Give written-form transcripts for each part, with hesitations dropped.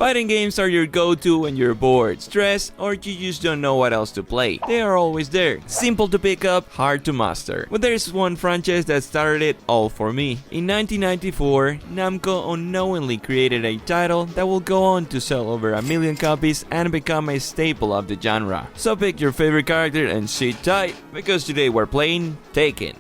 Fighting games are your go-to when you're bored, stressed, or you just don't know what else to play. They are always there. Simple to pick up, hard to master. But there's one franchise that started it all for me. In 1994, Namco unknowingly created a title that will go on to sell over 1 million copies and become a staple of the genre. So pick your favorite character and sit tight, because today we're playing Tekken.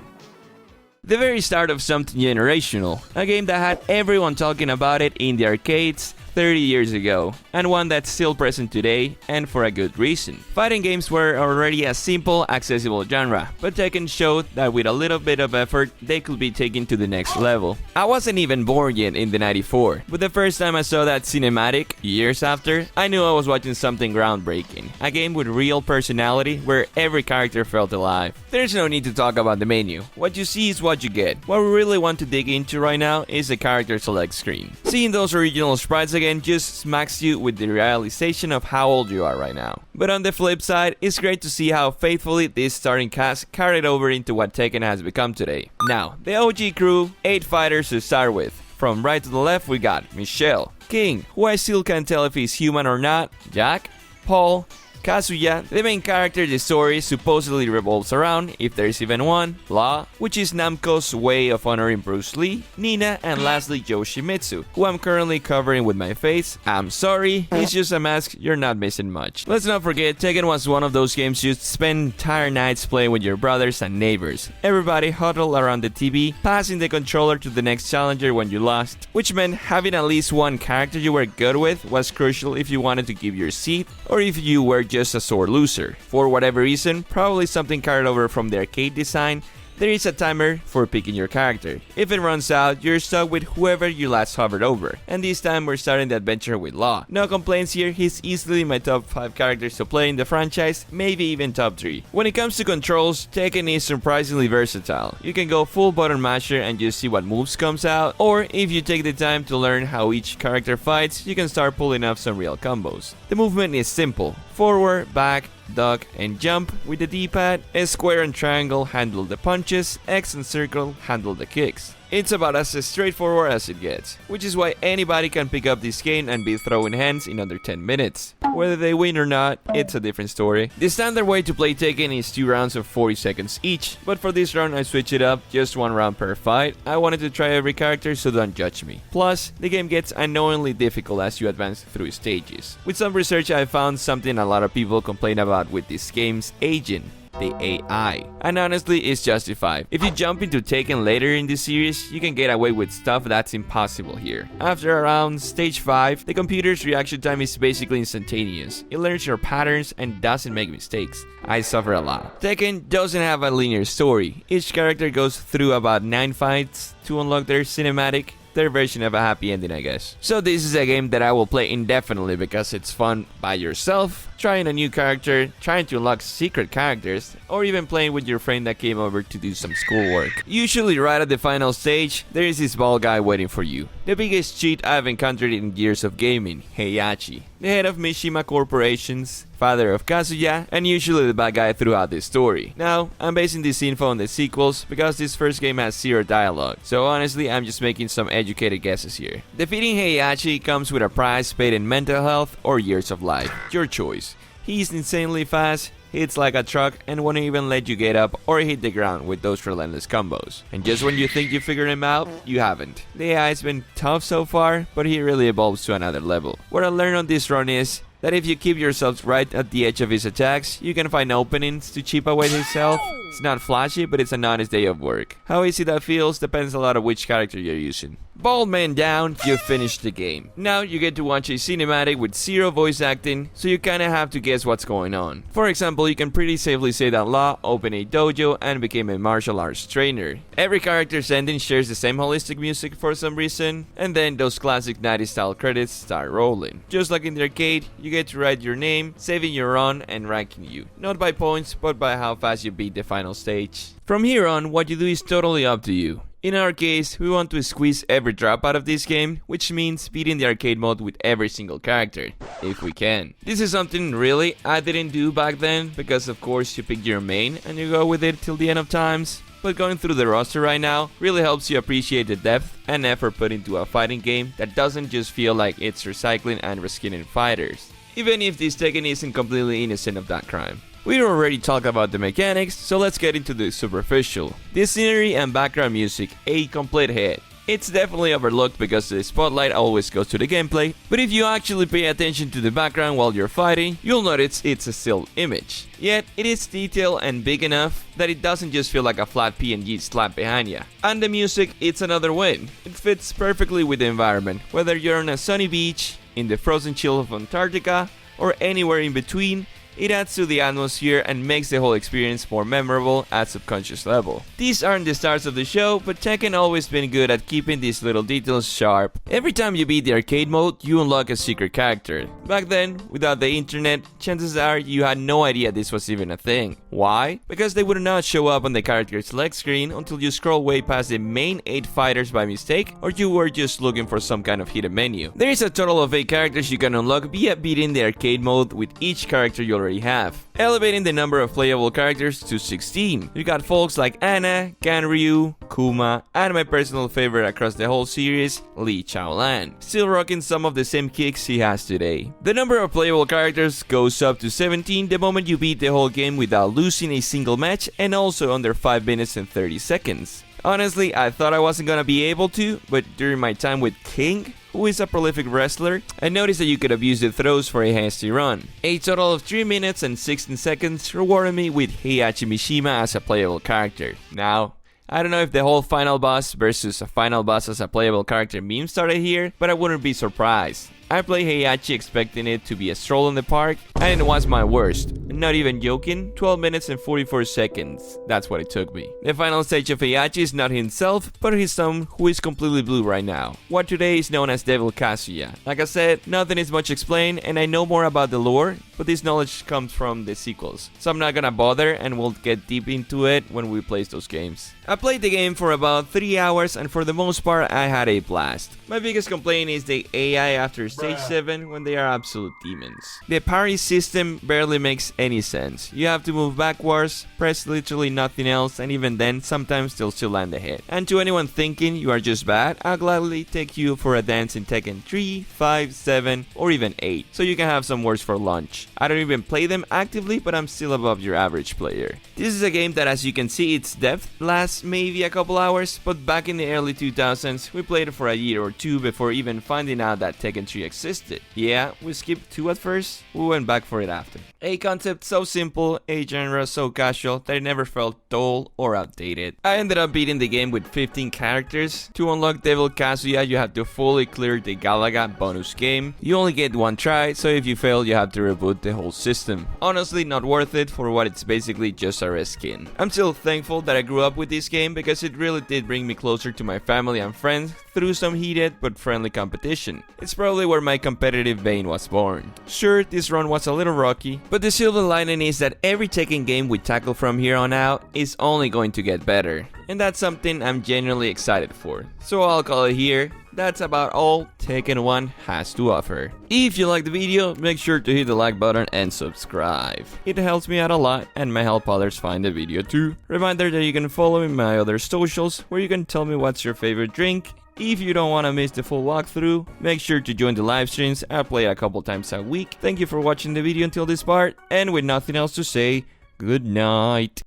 The very start of something generational, a game that had everyone talking about it in the arcades 30 years ago, and one that's still present today, and for a good reason. Fighting games were already a simple, accessible genre, but Tekken showed that with a little bit of effort, they could be taken to the next level. I wasn't even born yet in the 94, but the first time I saw that cinematic, years after, I knew I was watching something groundbreaking. A game with real personality, where every character felt alive. There's no need to talk about the menu. What you see is what you get. What we really want to dig into right now is the character select screen. Seeing those original sprites again just smacks you with the realization of how old you are right now. But on the flip side, it's great to see how faithfully this starting cast carried over into what Tekken has become today. Now, the OG crew, 8 fighters to start with. From right to the left we got Michelle, King, who I still can't tell if he's human or not, Jack, Paul, Kazuya, the main character the story supposedly revolves around, if there's even one, Law, which is Namco's way of honoring Bruce Lee, Nina, and lastly Yoshimitsu, who I'm currently covering with my face. I'm sorry, it's just a mask, you're not missing much. Let's not forget, Tekken was one of those games you'd spend entire nights playing with your brothers and neighbors. Everybody huddled around the TV, passing the controller to the next challenger when you lost, which meant having at least one character you were good with was crucial if you wanted to keep your seat, or if you were just a sore loser. For whatever reason, probably something carried over from the arcade design, there is a timer for picking your character. If it runs out, you're stuck with whoever you last hovered over. And this time we're starting the adventure with Law. No complaints here, he's easily my top 5 characters to play in the franchise, maybe even top 3. When it comes to controls, Tekken is surprisingly versatile. You can go full button masher and just see what moves comes out, or if you take the time to learn how each character fights, you can start pulling off some real combos. The movement is simple. Forward, back, duck, and jump with the D-pad. Square and triangle handle the punches, X and circle handle the kicks. It's about as straightforward as it gets, which is why anybody can pick up this game and be throwing hands in under 10 minutes. Whether they win or not, it's a different story. The standard way to play Tekken is 2 rounds of 40 seconds each, but for this round I switched it up, just 1 round per fight. I wanted to try every character, so don't judge me. Plus, the game gets annoyingly difficult as you advance through stages. With some research I found something a lot of people complain about with this game's aging. The AI. And honestly, it's justified. If you jump into Tekken later in the series, you can get away with stuff that's impossible here. After around stage 5, the computer's reaction time is basically instantaneous. It learns your patterns and doesn't make mistakes. I suffer a lot. Tekken doesn't have a linear story. Each character goes through about 9 fights to unlock their cinematic, their version of a happy ending, I guess. So this is a game that I will play indefinitely because it's fun by yourself, trying a new character, trying to unlock secret characters, or even playing with your friend that came over to do some schoolwork. Usually right at the final stage, there is this bald guy waiting for you. The biggest cheat I've encountered in years of gaming, Heihachi, the head of Mishima Corporations, father of Kazuya, and usually the bad guy throughout the story. Now, I'm basing this info on the sequels because this first game has 0 dialogue, so honestly I'm just making some educated guesses here. Defeating Heihachi comes with a prize paid in mental health or years of life, your choice. He's insanely fast, hits like a truck, and won't even let you get up or hit the ground with those relentless combos. And just when you think you figured him out, you haven't. The AI's been tough so far, but he really evolves to another level. What I learned on this run is that if you keep yourself right at the edge of his attacks, you can find openings to chip away his health. It's not flashy, but it's an honest day of work. How easy that feels depends a lot on which character you're using. Bald man down, you finished the game. Now you get to watch a cinematic with 0 voice acting, so you kinda have to guess what's going on. For example, you can pretty safely say that Law opened a dojo and became a martial arts trainer. Every character's ending shares the same holistic music for some reason, and then those classic 90s style credits start rolling. Just like in the arcade, you get to write your name, saving your run and ranking you. Not by points, but by how fast you beat the final stage. From here on, what you do is totally up to you. In our case, we want to squeeze every drop out of this game, which means beating the arcade mode with every single character, if we can. This is something really I didn't do back then, because of course you pick your main and you go with it till the end of times. but going through the roster right now really helps you appreciate the depth and effort put into a fighting game that doesn't just feel like it's recycling and reskinning fighters, even if this Tekken isn't completely innocent of that crime. We already talked about the mechanics, so let's get into the superficial. The scenery and background music, a complete hit. It's definitely overlooked because the spotlight always goes to the gameplay, but if you actually pay attention to the background while you're fighting, you'll notice it's a still image. Yet, it is detailed and big enough that it doesn't just feel like a flat PNG slap behind you. And the music, it's another win. It fits perfectly with the environment, whether you're on a sunny beach, in the frozen chill of Antarctica, or anywhere in between. It adds to the atmosphere and makes the whole experience more memorable at subconscious level. These aren't the stars of the show, but Tekken always been good at keeping these little details sharp. Every time you beat the arcade mode, you unlock a secret character. Back then, without the internet, chances are you had no idea this was even a thing. Why? Because they would not show up on the character select screen until you scroll way past the main 8 fighters by mistake, or you were just looking for some kind of hidden menu. There is a total of 8 characters you can unlock via beating the arcade mode with each character you already have, elevating the number of playable characters to 16. You got folks like Anna, Ganryu, Kuma, and my personal favorite across the whole series, Lee Chaolan, still rocking some of the same kicks he has today. The number of playable characters goes up to 17 the moment you beat the whole game without losing a single match, and also under 5 minutes and 30 seconds. Honestly, I thought I wasn't gonna be able to, but during my time with King, who is a prolific wrestler, I noticed that you could abuse the throws for a hasty run. A total of 3 minutes and 16 seconds rewarded me with Heihachi Mishima as a playable character. Now, I don't know if the whole final boss versus a final boss as a playable character meme started here, but I wouldn't be surprised. I played Heihachi expecting it to be a stroll in the park, and it was my worst. Not even joking, 12 minutes and 44 seconds. That's what it took me. The final stage of Heihachi is not himself, but his son, who is completely blue right now. What today is known as Devil Kazuya. Like I said, nothing is much explained, and I know more about the lore, but this knowledge comes from the sequels. So I'm not gonna bother, and we'll get deep into it when we play those games. I played the game for about 3 hours, and for the most part, I had a blast. My biggest complaint is the AI after Stage 7 when they are absolute demons. The parry system barely makes any sense. You have to move backwards, press literally nothing else, and even then, sometimes they'll still land a hit. And to anyone thinking you are just bad, I'll gladly take you for a dance in Tekken 3, 5, 7, or even 8, so you can have some words for lunch. I don't even play them actively, but I'm still above your average player. This is a game that, as you can see, its depth lasts maybe a couple hours, but back in the early 2000s, we played it for a year or two before even finding out that Tekken 3 existed. Yeah, we skipped 2 at first, we went back for it after. A concept so simple, a genre so casual that it never felt dull or outdated. I ended up beating the game with 15 characters. To unlock Devil Kazuya, you have to fully clear the Galaga bonus game. You only get 1 try, so if you fail, you have to reboot the whole system. Honestly, not worth it for what it's basically just a reskin. I'm still thankful that I grew up with this game because it really did bring me closer to my family and friends through some heated but friendly competition. It's probably where my competitive vein was born. Sure, this run was a little rocky, but the silver lining is that every Tekken game we tackle from here on out is only going to get better. And that's something I'm genuinely excited for. So I'll call it here. That's about all Tekken 1 has to offer. If you liked the video, make sure to hit the like button and subscribe. It helps me out a lot and may help others find the video too. Reminder that you can follow me on my other socials where you can tell me what's your favorite drink. If you don't want to miss the full walkthrough, make sure to join the live streams. I play a couple times a week. Thank you for watching the video until this part, and with nothing else to say, good night.